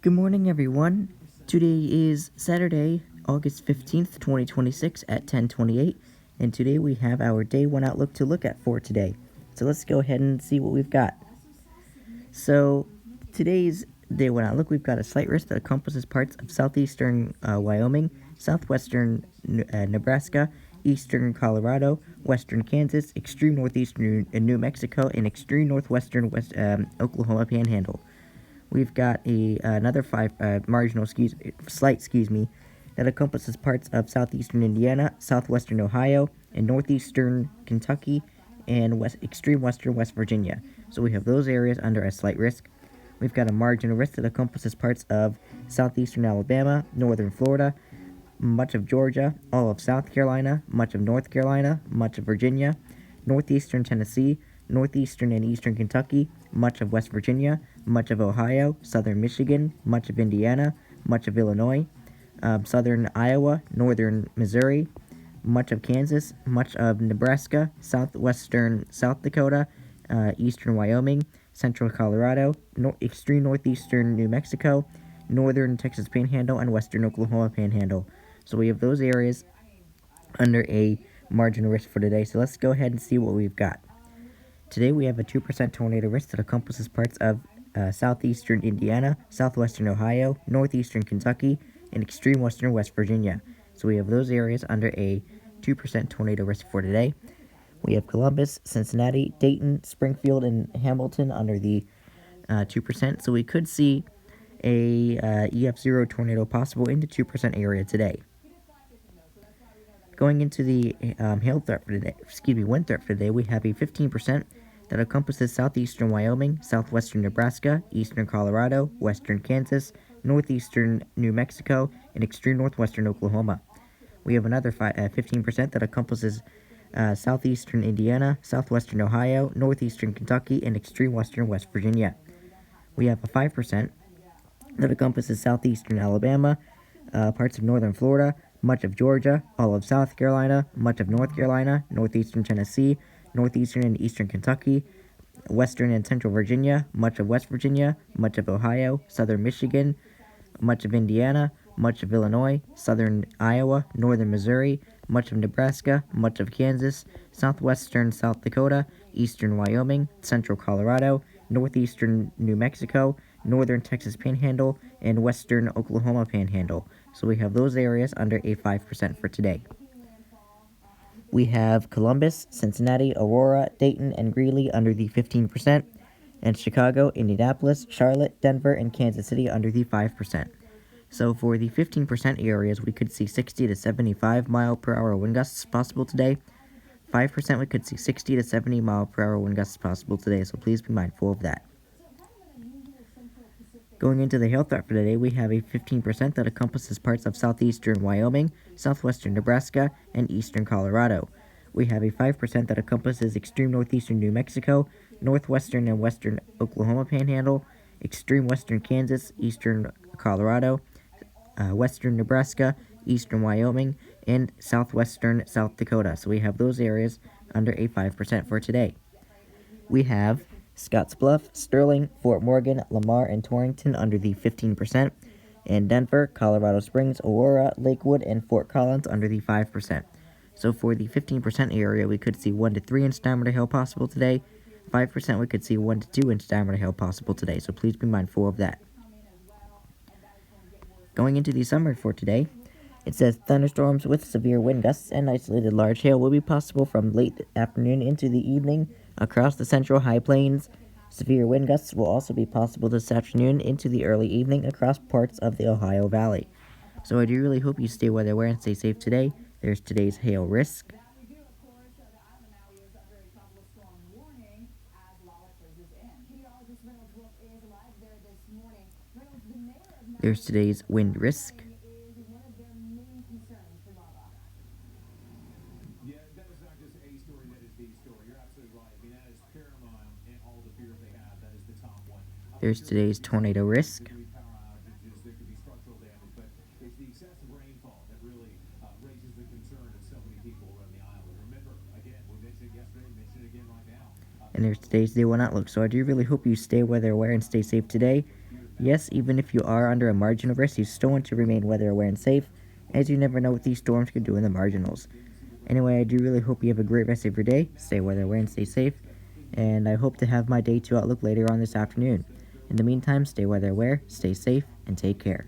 Good morning, everyone. Today is Saturday, August 15th, 2026 at 10:28, and today we have our Day 1 outlook to look at for today. So let's go ahead and see what we've got. So today's Day 1 outlook, we've got a slight risk that encompasses parts of southeastern Wyoming, southwestern Nebraska, eastern Colorado, western Kansas, extreme northeastern New Mexico, and extreme northwestern Oklahoma Panhandle. We've got another marginal slight that encompasses parts of southeastern Indiana, southwestern Ohio, and northeastern Kentucky, and extreme western West Virginia. So we have those areas under a slight risk. We've got a marginal risk that encompasses parts of southeastern Alabama, northern Florida, much of Georgia, all of South Carolina, much of North Carolina, much of Virginia, northeastern Tennessee, northeastern and eastern Kentucky, much of West Virginia, much of Ohio, southern Michigan, much of Indiana, much of Illinois, southern Iowa, northern Missouri, much of Kansas, much of Nebraska, southwestern South Dakota, eastern Wyoming, central Colorado, extreme northeastern New Mexico, northern Texas Panhandle, and western Oklahoma Panhandle. So we have those areas under a marginal risk for today. So let's go ahead and see what we've got. Today we have a 2% tornado risk that encompasses parts of southeastern Indiana, southwestern Ohio, northeastern Kentucky, and extreme western West Virginia. So we have those areas under a 2% tornado risk for today. We have Columbus, Cincinnati, Dayton, Springfield, and Hamilton under the 2%. So we could see a EF0 tornado possible in the 2% area today. Going into the wind threat for today, we have a 15% that encompasses southeastern Wyoming, southwestern Nebraska, eastern Colorado, western Kansas, northeastern New Mexico, and extreme northwestern Oklahoma. We have another 15% that encompasses southeastern Indiana, southwestern Ohio, northeastern Kentucky, and extreme western West Virginia. We have a 5% that encompasses southeastern Alabama, parts of northern Florida, much of Georgia, all of South Carolina, much of North Carolina, northeastern Tennessee, northeastern and eastern Kentucky, western and central Virginia, much of West Virginia, much of Ohio, southern Michigan, much of Indiana, much of Illinois, southern Iowa, northern Missouri, much of Nebraska, much of Kansas, southwestern South Dakota, eastern Wyoming, central Colorado, northeastern New Mexico, northern Texas Panhandle, and western Oklahoma Panhandle. So we have those areas under a 5% for today. We have Columbus, Cincinnati, Aurora, Dayton, and Greeley under the 15%, and Chicago, Indianapolis, Charlotte, Denver, and Kansas City under the 5%. So for the 15% areas, we could see 60 to 75 mile per hour wind gusts possible today. 5% we could see 60 to 70 mile per hour wind gusts possible today, so please be mindful of that. Going into the hail threat for today, we have a 15% that encompasses parts of southeastern Wyoming, southwestern Nebraska, and eastern Colorado. We have a 5% that encompasses extreme northeastern New Mexico, northwestern and western Oklahoma Panhandle, extreme western Kansas, eastern Colorado, western Nebraska, eastern Wyoming, and southwestern South Dakota. So we have those areas under a 5% for today. We have Scottsbluff, Sterling, Fort Morgan, Lamar, and Torrington under the 15%, and Denver, Colorado Springs, Aurora, Lakewood, and Fort Collins under the 5%. So for the 15% area, we could see 1 to 3 inch diameter hail possible today. 5% we could see 1 to 2 inch diameter hail possible today, so please be mindful of that. Going into the summary for today, it says thunderstorms with severe wind gusts and isolated large hail will be possible from late afternoon into the evening across the central high plains. Severe wind gusts will also be possible this afternoon into the early evening across parts of the Ohio Valley. So I do really hope you stay weather aware and stay safe today. There's today's hail risk. There's today's wind risk. There's today's tornado risk. And there's today's Day 1 outlook. So I do really hope you stay weather aware and stay safe today. Yes, even if you are under a margin of risk, you still want to remain weather aware and safe, as you never know what these storms could do in the marginals. Anyway, I do really hope you have a great rest of your day. Stay weather aware and stay safe. And I hope to have my day 2 outlook later on this afternoon. In the meantime, stay weather aware, stay safe, and take care.